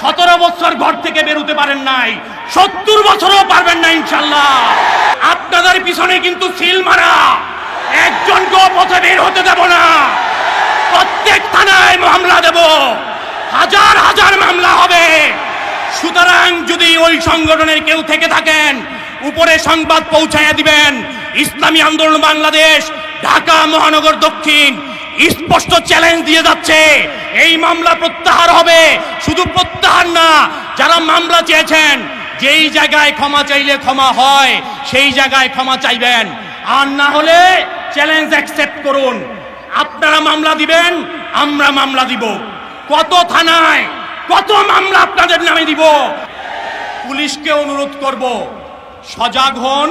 17 বছর ঘর থেকে বেরোতে পারেন নাই, 70 বছরও পারবেন না ইনশাল্লাহ। আপনাদের পিছনে কিন্তু সিল মারা, একজনকেও পথে বের হতে দেব না। প্রত্যেক থানায় মামলা দেব, হাজার হাজার মামলা হবে। সুতরাং যদি ওই সংগঠনের কেউ থেকে থাকেন, উপরে সংবাদ পৌঁছাইয়া দিবেন। ইসলামী আন্দোলন বাংলাদেশ ঢাকা মহানগর দক্ষিণ স্পষ্ট চ্যালেঞ্জ দিয়ে যাচ্ছে, এই মামলা প্রত্যাহার হবে। শুধু প্রত্যাহার না, যারা মামলা চেয়েছেন, যেই জায়গায় ক্ষমা চাইলে ক্ষমা হয় সেই জায়গায় ক্ষমা চাইবেন, আর না হলে চ্যালেঞ্জ অ্যাকসেপ্ট করুন। আপনারা মামলা দিবেন, আমরা মামলা দিব। কত থানায় কত মামলা আপনাদের নামে দিব। পুলিশকে অনুরোধ করব, সজাগ হন,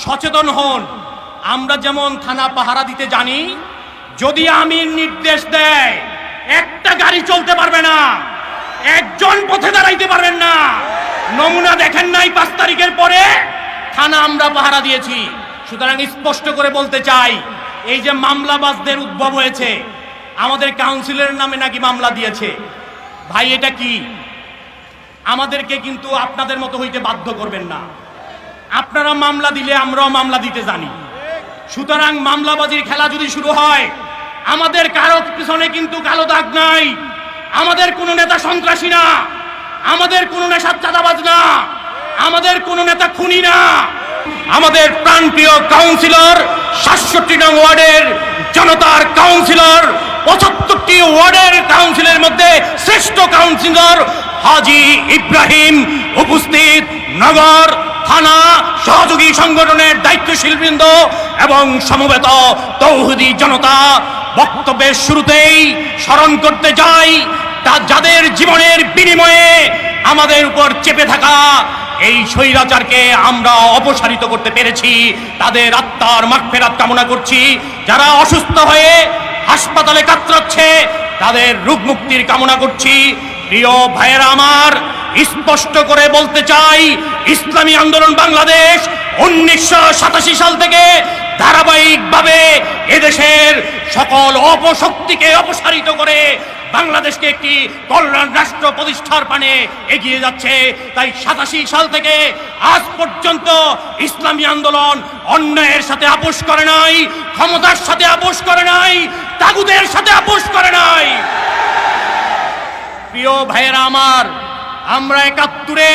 সচেতন হন। আমরা যেমন থানা পাহারা দিতে জানি, যদি আমির নির্দেশ দেয় একটা গাড়ি চলতে পারবে না, একজন পথে দাঁড়াইতে পারবেন না। নমুনা দেখেন নাই 5 তারিখের পরে থানা আমরা পাহারা দিয়েছি। সুতরাং স্পষ্ট করে বলতে চাই, এই যে মামলাবাজদের উদ্ভব হয়েছে, আমাদের কাউন্সিলরের নামে নাকি মামলা দিয়েছে, ভাই এটা কি? আমাদেরকে কিন্তু আপনাদের মতো হইতে বাধ্য করবেন না। আপনারা মামলা দিলে আমরাও মামলা দিতে জানি। সুতরাং মামলাবাজির খেলা যদি শুরু হয়, আমাদের কারো পিছনে কিন্তু কালো দাগ নাই। আমাদের কোনো নেতা সন্ত্রাসী না, আমাদের কোনো নেশা চাঁদাবাজ না, আমাদের কোনো নেতা খুনি না। আমাদের প্রাণপ্রিয় কাউন্সিলর 67 নং ওয়ার্ডের জনতার কাউন্সিলর, 75টি ওয়ার্ডের কাউন্সিলের মধ্যে শ্রেষ্ঠ কাউন্সিলর হাজী ইব্রাহিম উপস্থিত। নগর থানা সহযোগী সংগঠনের দায়িত্বশীল বৃন্দ এবং সমবেত তৌহিদি জনতা, বক্তব্যের শুরুতেই স্মরণ করতে চাই, যাদের জীবনের বিনিময়ে আমাদের উপর চেপে থাকা এই স্বৈরাচারকে আমরা অপসারিত করতে পেরেছি, তাদের আত্মার মাগফিরাত কামনা করছি। যারা অসুস্থ হয়ে হাসপাতালে কাতরাচ্ছে, তাদের রোগ মুক্তির কামনা করছি। প্রিয় ভাইয়েরা আমার, স্পষ্ট করে বলতে চাই, ইসলামী আন্দোলন বাংলাদেশ 1987 সাল থেকে ধারাবাহিকভাবে এদেশের সকল অপশক্তিকে অপসারিত করে বাংলাদেশকে একটি কল্যাণ রাষ্ট্র প্রতিষ্ঠার পানে এগিয়ে যাচ্ছে। তাই 87 সাল থেকে আজ পর্যন্ত ইসলামী আন্দোলন অন্যায়ের সাথে আপোষ করে নাই, ক্ষমতার সাথে আপোষ করে নাই, তাগুদের সাথে আপোষ করে নাই। প্রিয় ভাইয়েরা আমার, আমরা 71-এ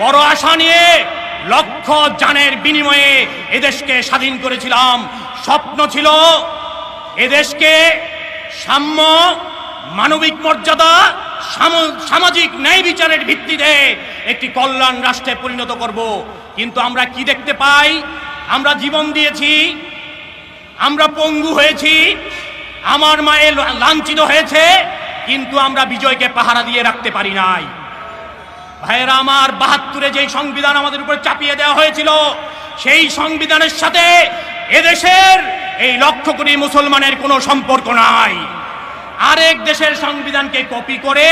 বড় আশা নিয়ে লক্ষ জানের বিনিময়ে এদেশকে স্বাধীন করেছিলাম। স্বপ্ন ছিল এদেশকে সাম্য, মানবিক মর্যাদা, সামাজিক ন্যায় বিচারের ভিত্তিতে একটি কল্যাণ রাষ্ট্রে পরিণত করব। কিন্তু আমরা কি দেখতে পাই? আমরা জীবন দিয়েছি, আমরা পঙ্গু হয়েছি, আমার মায়ের লাঞ্ছিত হয়েছে, কিন্তু আমরা বিজয়কে পাহারা দিয়ে রাখতে পারি নাই। ভাইয়েরা আমার, 72-এ যেই সংবিধান আমাদের উপর চাপিয়ে দেওয়া হয়েছিল, সেই সংবিধানের সাথে এদেশের এই লক্ষ কোটি মুসলমানের কোনো সম্পর্ক নাই। আরেক দেশের সংবিধানকে কপি করে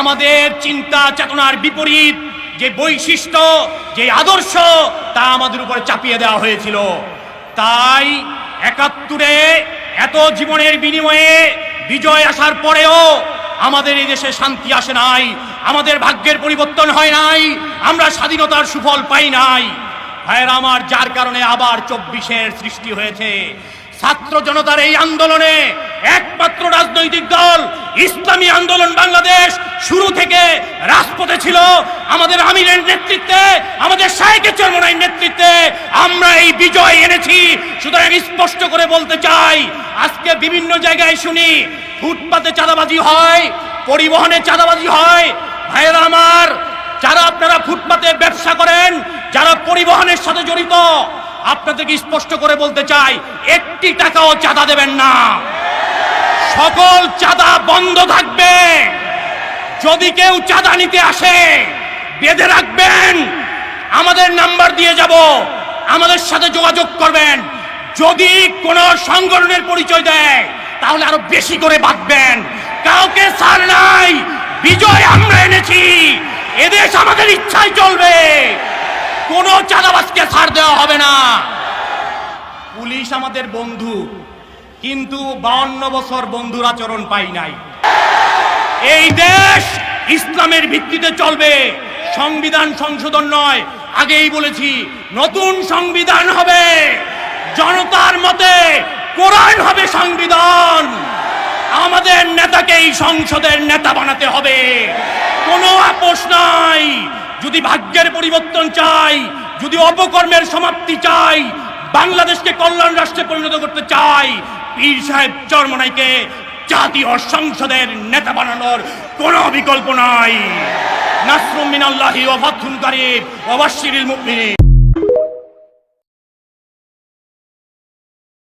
আমাদের চিন্তা চেতনার বিপরীত যে বৈশিষ্ট্য, যে আদর্শ, তা আমাদের উপর চাপিয়ে দেওয়া হয়েছিল। তাই 71-এ এত জীবনের বিনিময়ে বিজয় আসার পরেও আমাদের এই দেশে শান্তি আসে নাই, আমাদের ভাগ্যের পরিবর্তন হয় নাই, আমরা স্বাধীনতার সুফল পাই নাই। ভাইয়েরা আমার, যার কারণে আবার 24-এর সৃষ্টি হয়েছে। ছাত্র জনতার এই আন্দোলনে একমাত্র রাজনৈতিক দল ইসলামী আন্দোলন বাংলাদেশ শুরু থেকে রাজপথে ছিল। আমাদের আমিরের নেতৃত্বে, আমাদের শায়েখে চরমনাইর নেতৃত্বে আমরা এই বিজয় এনেছি। সুতরাং স্পষ্ট করে বলতে চাই, আজকে বিভিন্ন জায়গায় শুনি ফুটপাতে চাঁদাবাজি হয়, পরিবহনে চাঁদাবাজি হয়। ভাইয়েরা আমার, যারা আপনারা ফুটপাতে ব্যবসা করেন, যারা পরিবহনের সাথে জড়িত, আপনাদেরকে স্পষ্ট করে বলতে চাই, 1 টাকাও চাঁদা দেবেন না। সকল চাঁদা বন্ধ থাকবে। যদি কেউ চাঁদা নিতে আসে, বেঁধে রাখবেন, আমাদের নাম্বার দিয়ে যাব, আমাদের সাথে যোগাযোগ করবেন। যদি কোনো সংগঠনের পরিচয় দেয়, তাহলে আরো বেশি করে বাঁধবেন। কাউকে ছাড় নাই, বিজয় আমরা এনেছি, এদেশ আমাদের ইচ্ছায় চলবে, কোনো চাঁদাবাজকে ছাড় দেওয়া হবে না। পুলিশ আমাদের বন্ধু, কিন্তু 52 বছর বন্ধুর আচরণ পাই নাই। এই দেশ ইসলামের ভিত্তিতে চলবে, সংবিধান সংশোধন নয়। আগেই বলেছি, নতুন সংবিধান হবে, জনতার মতে কোরআন হবে সংবিধান। আমাদের নেতাকে এই সংসদের নেতা বানাতে হবে, কোনো আপোষ নাই। যদি ভাগ্যের পরিবর্তন চাই, যদি অপকর্মের সমাপ্তি চাই, বাংলাদেশকে কল্যাণ রাষ্ট্রে পরিণত করতে চাই, পীর সাহেব চরমনাইকে জাতীয় সংসদের নেতা বানানোর কোনো বিকল্প নাই। নাসরুম মিনাল্লাহি ওয়া ফাতহুন কারীব ওয়া বাশশিরিল মুমিনিন।